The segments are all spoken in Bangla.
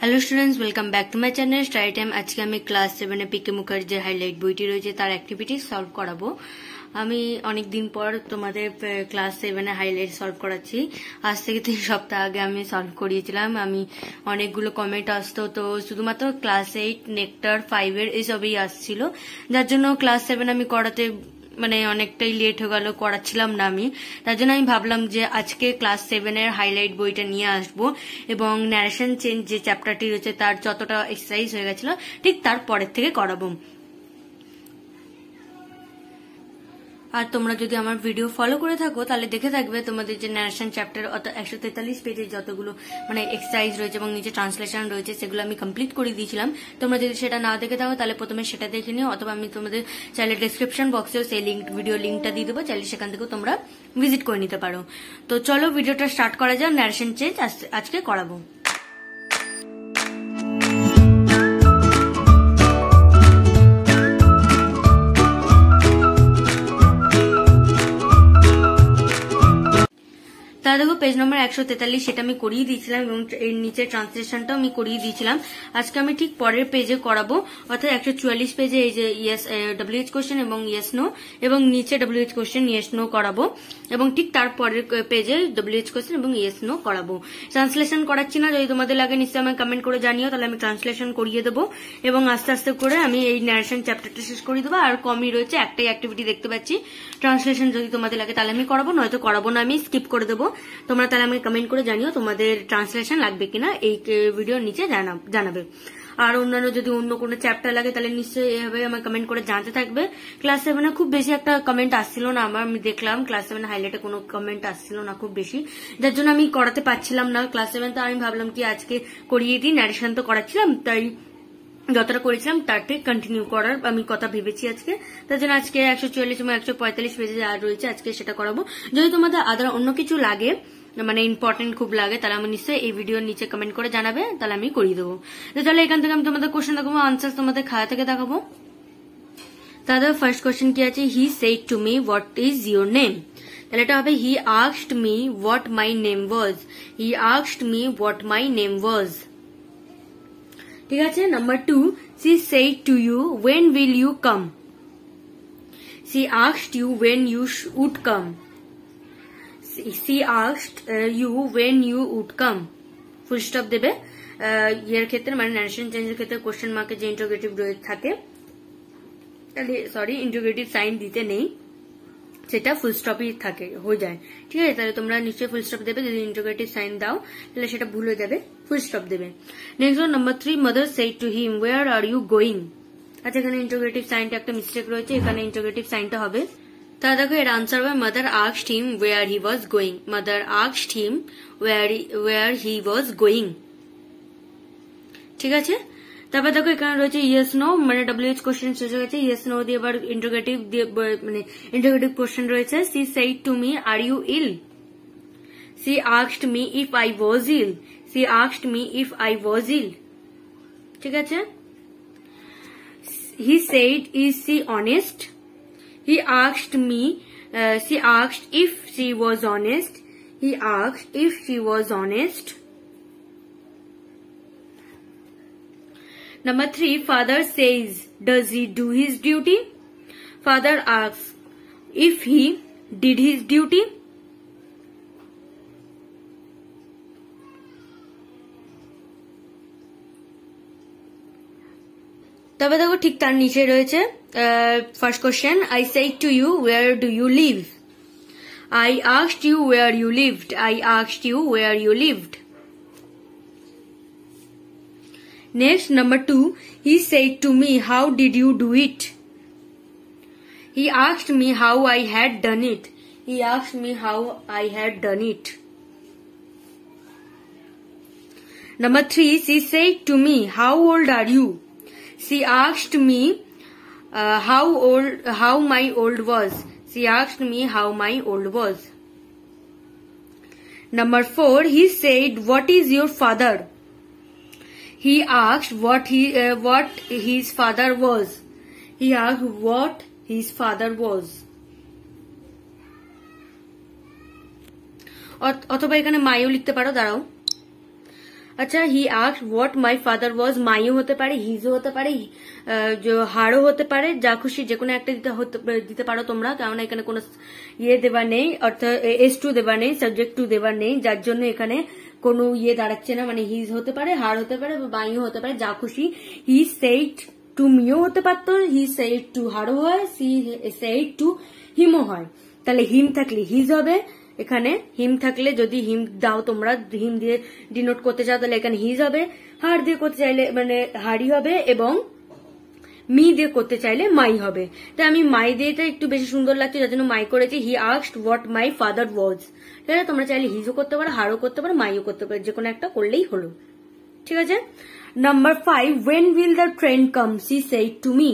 Hello students, welcome back to my channel study time. আজকে আমি ক্লাস 7 পিকে মুখার্জির হাইলাইট বইটি রয়েছে তার অ্যাক্টিভিটি সলভ করাবো। আমি অনেকদিন পর তোমাদের ক্লাস 7 হাইলাইট সলভ করাচ্ছি। আজ থেকে 3 সপ্তাহ আগে আমি সলভ করিয়েছিলাম। আমি অনেকগুলো কমেন্ট আসতো, তো শুধুমাত্র ক্লাস 8, নেক্টার, 5 এইসবই আসছিল, যার জন্য ক্লাস 7 আমি করাতে অনেকটাই লেট হয়ে গেল, করাচ্ছিলাম না আমি। তার জন্য আমি ভাবলাম যে আজকে ক্লাস 7 হাইলাইট বইটা নিয়ে আসবো এবং ন্যারেশন চেঞ্জ যে চ্যাপ্টারটি রয়েছে তার যতটা এক্সারসাইজ হয়ে গেছিল ঠিক তার পরের থেকে করাবো। আর তোমরা যদি আমার ভিডিও ফলো করে থাকো তাহলে দেখে থাকবে তোমাদের যে ন্যারেশন চ্যাপ্টার 143 পেজের যতগুলো এক্সারসাইজ রয়েছে এবং নিচে ট্রান্সলেশন রয়েছে সেগুলো আমি কমপ্লিট করে দিয়েছিলাম। তোমরা যদি সেটা না দেখে থাকো তাহলে প্রথমে সেটা দেখে নিও, অথবা আমি তোমাদের চাইলে ডেসক্রিপশন বক্সেও সেই ভিডিও লিঙ্কটা দিয়ে দেবো, চাইলে সেখান থেকেও তোমরা ভিজিট করে নিতে পারো। তো চলো ভিডিওটা স্টার্ট করা যাক। ন্যারেশন চেঞ্জ আজকে করাবো। তাহলে দেখো পেজ নম্বর 143 সেটা আমি করিয়ে দিয়েছিলাম এবং এর নিচে ট্রান্সলেশনটাও আমি করিয়ে দিয়েছিলাম। আজকে আমি ঠিক পরের পেজে করাবো, অর্থাৎ 144 পেজে এই যে WH কোশ্চেন এবং ইয়েস নো এবং নিচে WH কোশ্চেন ইয়েস নো করাবো এবং ঠিক তারপরের পেজে WH কোশ্চেন এবং ইয়েস নো করাবো। ট্রান্সলেশন করাচ্ছি না, যদি তোমাদের লাগে নিশ্চয়ই আমাকে কমেন্ট করে জানিও, তাহলে আমি ট্রান্সলেশন করিয়ে দেবো এবং আস্তে আস্তে করে আমি এই ন্যারেশন চ্যাপ্টারটা শেষ করে দেবো। আর কমই রয়েছে, একটাই অ্যাক্টিভিটি দেখতে পাচ্ছি। ট্রান্সলেশন যদি তোমাদের লাগে তাহলে আমি করাবো, নয়তো করাবো না, আমি স্কিপ করে দেবো। তোমরা তাহলে আমাকে কমেন্ট করে জানিও তোমাদের ট্রান্সলেশন লাগবে কিনা, এই ভিডিওর নিচে জানাবে। আর অন্যান্য যদি অন্য কোনো চ্যাপ্টার লাগে তাহলে নিশ্চয়ই এভাবে আমার কমেন্ট করে জানতে থাকবে। ক্লাস 7 খুব বেশি একটা কমেন্ট আসছিল না আমার, আমি দেখলাম ক্লাস 7 হাইলাইটে কোনো কমেন্ট আসছিল না খুব বেশি, যার জন্য আমি করাতে পারছিলাম না ক্লাস 7। তো আমি ভাবলাম কি আজকে করিয়ে দিই, ন্যারেশন তো করাচ্ছিলাম, তাই যতটা করেছিলাম তার থেকে কন্টিনিউ করার আমি কথা ভেবেছি আজকে। তার জন্য আজকে 144 এবং 145 পেজে আর রয়েছে, আজকে সেটা করাবো। যদি তোমাদের আদার অন্য কিছু লাগে, ইম্পর্টেন্ট খুব লাগে, তাহলে আমি নিশ্চয়ই এই ভিডিওর নিচে কমেন্ট করে জানাবে, তাহলে আমি করিয়ে দেবো। তাহলে এখান থেকে আমি তোমাদের কোশ্চেন দেখাবো, আনসার তোমাদের খাতা থেকে দেখাবো। তাহলে ফার্স্ট কোশ্চেন কি আছে, he shed to me what is your name. তাহলে এটা হবে হি asked me what my name was. He asked me what my name was. ঠিক আছে। Number 2, she said to you when will you come. She asked you when you would come. She asked you when you would come. Full stop দেবে। এর ক্ষেত্রে ন্যারেশন চেঞ্জের ক্ষেত্রে কোশ্চেন মার্কে যে ইন্টারোগেটিভ থাকে, ইন্টারোগেটিভ সাইন দিতে নেই, সেটা ফুল স্টপই থাকে, হয়ে যায়। ঠিক আছে, তাহলে তোমরা নিশ্চয়ই ফুল স্টপ দেবে। যদি ইন্টারোগেটিভ সাইন দাও তাহলে সেটা ভুল হয়ে যাবে, ফুল স্টপ দেবে। Next one, number 3, mother said to him where are you going. আচ্ছা, এখানে ইন্টারোগেটিভ সাইনটা একটা মিস্টেক রয়েছে, এখানে ইন্টারোগেটিভ সাইনটা হবে। তাহলে দেখো এর আনসার হবে mother asked him where he was going. Mother asked him where he was going. ঠিক আছে। তারপর দেখো এখানে রয়েছে ইয়েস নো, WH কোশ্চেন শেষ হয়ে গেছে। ইয়েস নো দিয়ে এবার ইন্টারোগেটিভ দিয়ে ইন্টারোগেটিভ কোশ্চেন রয়েছে। She said to me are you ill. She asked me if I was ill. She asked me if I was ill. ঠিক আছে। He said is she honest. He asked me, she asked if she was honest. He asked if she was honest. Number 3, father says, does he do his duty? Father asks if he did his duty. তবে দেখো ঠিক তার নিচে রয়েছে first question, I said to you where do you live. I asked you where you lived. I asked you where you lived. Next, number 2, he said to me, how did you do it? He asked me how I had done it. He asked me how I had done it. Number 3, she said to me, how old are you? She asked me how my old was. She asked me how my old was. Number 4, he said, what is your father? He asked what his father was. He asked what his father was. অথবা এখানে মাইও লিখতে পারো, দাঁড়াও। আচ্ছা, he asked what my father was, মাইও হতে পারে, হিজও হতে পারে, হারও হতে পারে, যা খুশি যে কোনো একটা দিতে পারো তোমরা, কারণ এখানে কোনো ইয়ে দেওয়া নেই, অর্থাৎ S2 দেওয়া নেই, সাবজেক্ট 2 দেওয়া নেই, যার জন্য এখানে কোনো ইয়ে দাঁড়াচ্ছে না, মানে হিজ হতে পারে, হার হতে পারে, মাইও হতে পারে, যা খুশি। হি সেইড টু মিও হতে পারতো, হি সেইড টু হারও হয়, সি সেইড টু হিমও হয়। তাহলে হিম থাকলে হিজ হবে, এখানে হিম থাকলে যদি হিম দাও তোমরা, হিম দিয়ে ডিনোট করতে চাও তাহলে এখানে হিজ হবে, হার দিয়ে করতে চাইলে মানে হারি হবে, এবং মি দিয়ে করতে চাইলে মাই হবে। তাই আমি মাই দিয়েটা একটু বেশি সুন্দর লাগছে, যার জন্য মাই করেছি। হি আস্কড হোয়াট মাই ফাদার ওয়াজ। ঠিক আছে, তোমরা চাইলে হিজও করতে পারো, হারও করতে পারো, মাইও করতে পারো, যে কোনো একটা করলেই হলো। ঠিক আছে। Number 5, when will the train come? She said to me.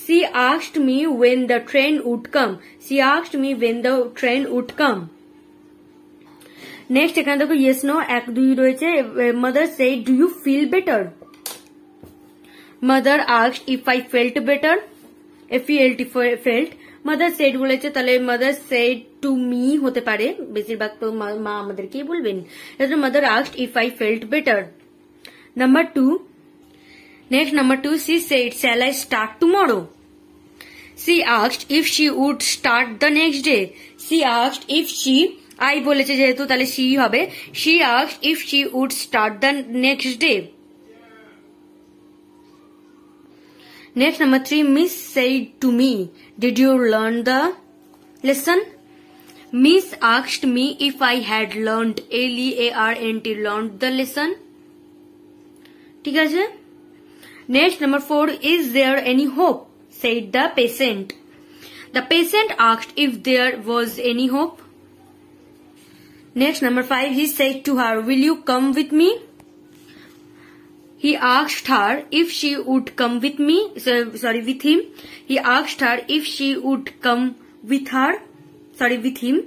She asked me when the train would come. She asked me when the train would come. Next এখানে দেখো ইয়েস নো 1 2 রয়েছে। Mother said do you feel better? Mother asked if I felt better, felt. Mother said বলেছে, তাহলে মাদার সেড টু মি হতে পারে, বেশিরভাগ তো মা আমাদেরকেই বলবেন। Mother asked if I felt better. Number 2, next number 2, she said, shall I start tomorrow? She asked if she would start the next day. She asked if she, I বলেছে যেহেতু তাহলে she হবে, she asked if she would start the next day. Next number 3, Miss said to me, did you learn the lesson? Miss asked me if I had learned, LEARNT, learned the lesson. ঠিক আছে। Next number 4, is there any hope? said the patient. The patient asked if there was any hope. Next number 5, he said to her, will you come with me? He asked her if she would come with me, with him. He asked her if she would come with with him.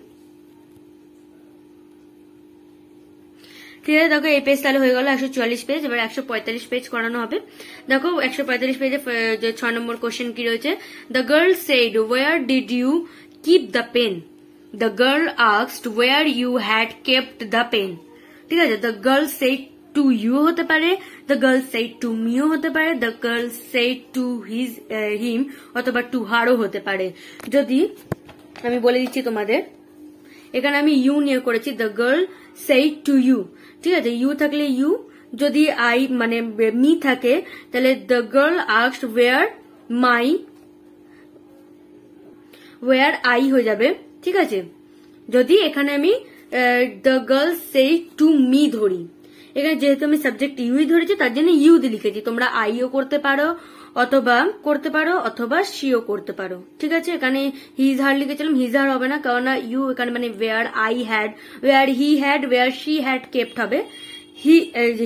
ঠিক আছে, দেখো এই পেজ তাহলে হয়ে গেল 144 পেজ। এবার 145 পেজ করানো হবে। দেখো 145 পেজে 6 নম্বর কোশ্চেন কি রয়েছে। The girl said, where did you keep the pen? The girl asked where you had kept the pen. ঠিক আছে, the girl said to you হতে পারে, the girl said to me হতে পারে, the girl said to him অথবা টু হারও হতে পারে। যদি আমি বলে দিচ্ছি তোমাদের, এখানে আমি ইউ নিয়ে করেছি, the girl said to you. ঠিক আছে, ইউ থাকলে ইউ, যদি আই মানে মি থাকে তাহলে the girl asked where I হয়ে যাবে। ঠিক আছে, যদি এখানে আমি the girl said to me ধরি, এখানে যেহেতু আমি সাবজেক্ট ইউই ধরেছি তার জন্য ইউ দিয়ে লিখেছি। তোমরা আইও করতে পারো অথবা সিও করতে পারো। ঠিক আছে, এখানে হিজ হার লিখেছিলাম, হিজ হার হবে না, কারণ ইউ এখানে মানে were he had, were she had kept হবে,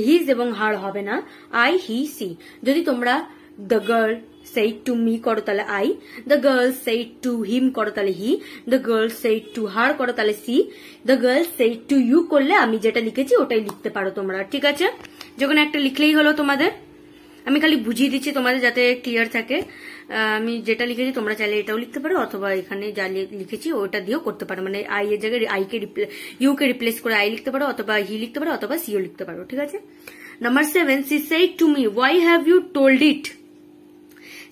হিজ এবং হার হবে না, আই হি সি। যদি তোমরা the girl said to me করো তাহলে I, the girl said to him করো তাহলে he, the girl said to her করো তাহলে she, the girl said to you করলে আমি যেটা লিখেছি ওটাই লিখতে পারো তোমরা। ঠিক আছে, যখন একটা লিখলেই হলো তোমাদের। আমি খালি বুঝিয়ে দিচ্ছি তোমাদের যাতে ক্লিয়ার থাকে। আমি যেটা লিখেছি তোমরা চাইলে এটাও লিখতে পারো, অথবা এখানে যা লিখেছি ওটা দিয়েও করতে পারো, মানে আই এর জায়গায় ইউ কে রিপ্লেস করে আই লিখতে পারো, অথবা হি লিখতে পারো, অথবা সিও লিখতে পারো। ঠিক আছে। Number 7, she said to me, why have you told it?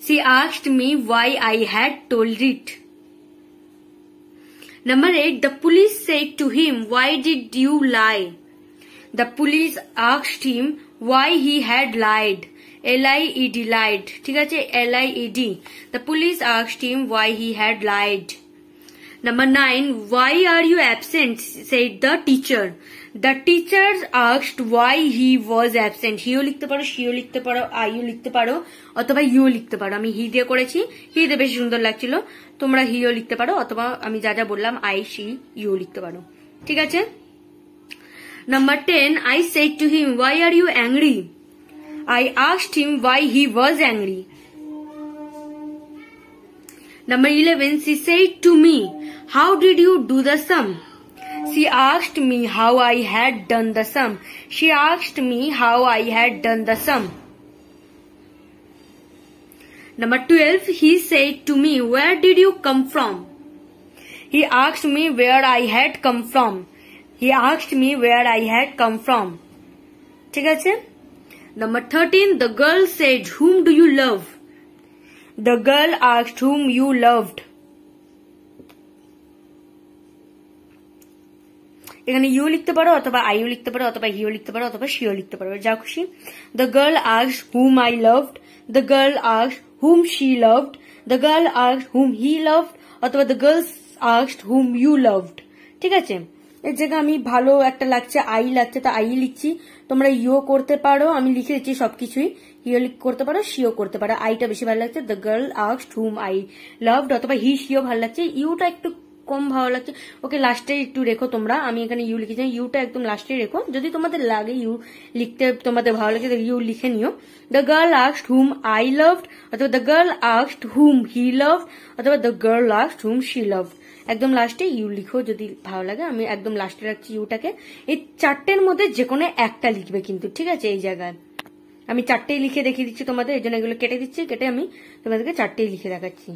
She asked me why I had told it. Number 8, the police said to him, why did you lie? The police asked him why he had lied. LIED, lied. ঠিক আছে, LIED. The police asked him why he had lied. Number 9, why are you absent? said the teacher. The teacher asked why he was absent. হিও লিখতে পারো, সিও লিখতে পারো, আইও লিখতে পারো, অথবা ইউ লিখতে পারো। আমি হি দিয়ে করেছি, হি দিয়ে বেশি সুন্দর লাগছিল। তোমরা হিও লিখতে পারো, অথবা আমি যা যা বললাম আই সি ইউ লিখতে পারো। ঠিক আছে। Number 10, I said to him, why are you angry? I asked him why he was angry. Number 11, she said to me, how did you do the sum? She asked me how I had done the sum. She asked me how I had done the sum. Number 12, he said to me, where did you come from? He asked me where I had come from. He asked me where I had come from. ঠিক আছে। Number 13, the girl said, whom do you love? The girl asked whom you loved. এখানে ইউ লিখতে পারো, অথবা আইও লিখতে পারো, অথবা হিও লিখতে পারো, অথবা শিও লিখতে পারো, যা খুশি। The girl asked whom I loved. The girl asked whom she loved. The girl asked whom he loved, অথবা the girl asked whom you loved। ঠিক আছে, এর জায়গায় আমি ভালো একটা লাগছে, আই লাগছে, তা আই লিখছি। তোমরা ইও করতে পারো, আমি লিখে দিচ্ছি সবকিছুই। হিও করতে পারো, শিও করতে পারো। আইটা বেশি ভালো লাগছে, the girl asked hmm I loved, অথবা হি শিও ভালো লাগছে। ইউটা একটু কম ভালো লাগছে, ওকে লাস্টে একটু রেখো তোমরা। আমি এখানে ইউ লিখেছি, ইউটা একদম লাস্টে রেখো। যদি তোমাদের লাগে ইউ লিখতে, তোমাদের ভালো লাগে, ইউ লিখে নিও। The girl asked hmm I loved, অথবা the girl asked whom he loved, অথবা the girl asked whom she loved. একদম লাস্টে ইউ লিখো যদি ভালো লাগে। আমি একদম লাস্টে রাখছি ইউটাকে। এই চারটের মধ্যে যে কোনো একটা লিখবে কিন্তু, ঠিক আছে। এই জায়গায় আমি চারটেই লিখে দেখিয়ে দিচ্ছি তোমাদের, এই জন্য এগুলো কেটে দিচ্ছি, কেটে আমি তোমাদেরকে চারটেই লিখে দেখাচ্ছি।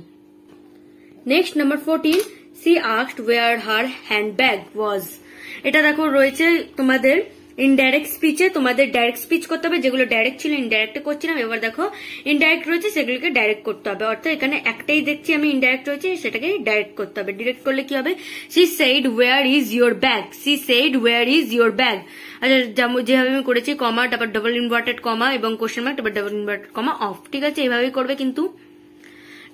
Next number 14, she asked where her handbag was। এটা দেখো রয়েছে তোমাদের ইনডাইরেক্ট স্পিচে। তোমাদের ডাইরেক্ট স্পিচ করতে হবে, যেগুলো ডাইরেক্ট ছিল ইনডাইরেক্ট করছিলাম। এবার দেখো ইনডাইরেক্ট রয়েছে, সেগুলোকে ডাইরেক্ট করতে হবে। অর্থাৎ এখানে একটাই দেখছি আমি ইনডাইরেক্ট রয়েছে, সেটাকে ডাইরেক্ট করতে হবে। ডিরেক্ট করলে কি হবে? she said where is your bag। she said where is your bag। আচ্ছা, যেভাবে আমি করেছি, কমা, তারপর ডাবল ইনভার্টেড কমা এবং কোশ্চেন মার্ক, তারপর ডাবল ইনভার্টেড কমা অফ। ঠিক আছে, এইভাবেই করবে কিন্তু।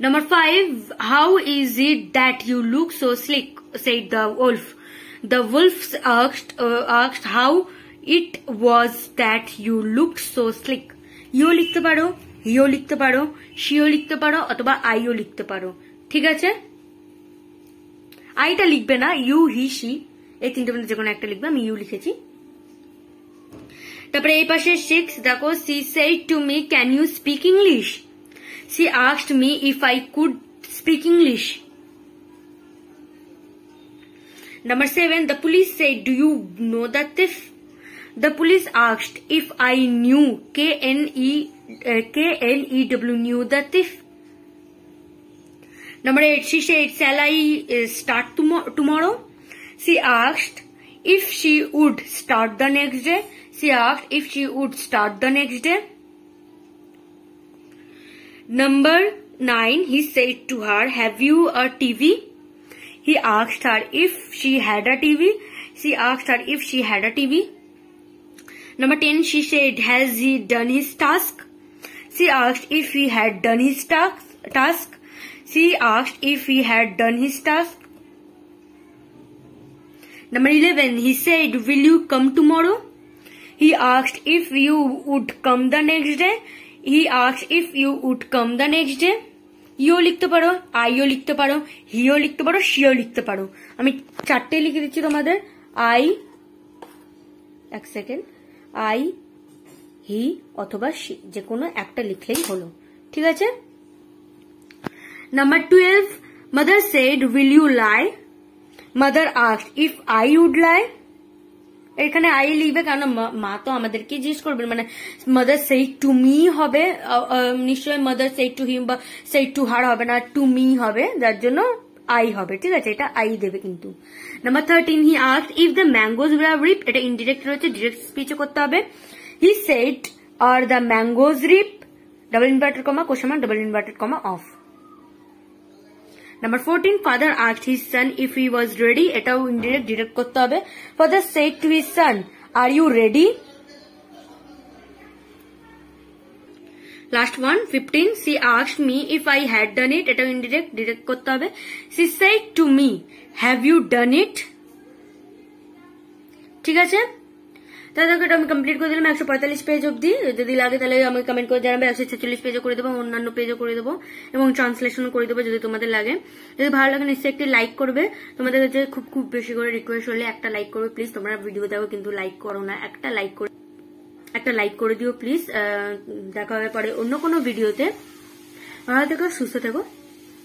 Number 5, how is it that you look so slick? said the wolf. The wolf asked how it was that you looked so slick. ইও লিখতে পারো, হিও লিখতে পারো, শিও লিখতে পারো, অথবা আইও লিখতে পারো। ঠিক আছে, আইটা লিখবে না, ইউ হি শি এই তিনটে মধ্যে যে কোনো একটা লিখবে। আমি ইউ লিখেছি। তারপরে এই পাশে 6 দেখো, she said to me, can you speak English? She asked me if I could speak English. Number 7, the police said, do you know the thief? The police asked if I knew, K-N-E-W, knew the thief. Number 8, she said, shall I start tomorrow? She asked if she would start the next day. She asked if she would start the next day. Number 9, he said to her, have you a TV? He asked her if she had a TV. She asked her if she had a TV. Number 10, she said, has he done his task? She asked if he had done his task. She asked if he had done his task. Number 11, he said, will you come tomorrow? He asked if you would come the next day. He asked if you would come the next day. ইও লিখতে পারো, আইও লিখতে পারো, হিও লিখতে পারো, শিও লিখতে পারো। আমি চারটে লিখে দিচ্ছি তোমাদের। আই, এক সেকেন্ড, আই, হি অথবা শি, যে কোনো একটা লিখলেই হলো। ঠিক আছে। Number 12, mother said, will you lie? Mother asked if I would lie. এখানে আই লিখবে, কারণ মা তো আমাদেরকে জিজ্ঞেস করবেন, মানে মাদার সেইড টু মি হবে, নিশ্চয়ই মাদার সেইড টু হিম বা সেইড টু হার হবে না, টু মি হবে, যার জন্য আই হবে। ঠিক আছে, এটা আই দেবে কিন্তু। Number 13, he asked if the mangoes were ripe. এটা ইনডিরেক্ট রয়েছে, ডিরেক্ট স্পিচও করতে হবে। He said are the mangoes ripe, double inverted comma, question mark, double inverted comma off. Number 14, father asked his son if he was ready. এটাও ইনডিরেক্ট, ডিরেক্ট করতে হবে। Father said to his son, are you ready? Last one, 15, she asked me if I had done it. এটাও ইনডিরেক্ট, ডিরেক্ট করতে হবে। She said to me, have you done it? ঠিক আছে, তাহলে দেখো এটা আমি কমপ্লিট করে দিলাম 145 পেজ অব্দি। যদি লাগে তাহলে আমাকে কমেন্ট করে জানাবে। 146 পেজও করে দেবো, অন্যান্য পেজও করে দেবো এবং ট্রান্সলেশনও করে দেবো যদি তোমাদের লাগে। যদি ভালো লাগে নিশ্চয়ই একটি লাইক করবে। তোমাদের কাছে খুব খুব বেশি করে রিকোয়েস্ট হলে একটা লাইক করবে প্লিজ। তোমরা ভিডিও দেখো কিন্তু লাইক করো না, একটা লাইক করে দিও প্লিজ। দেখা হবে পরে অন্য কোনো ভিডিওতে। ভালো থেকো, সুস্থ থেকো।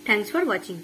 Thanks for watching.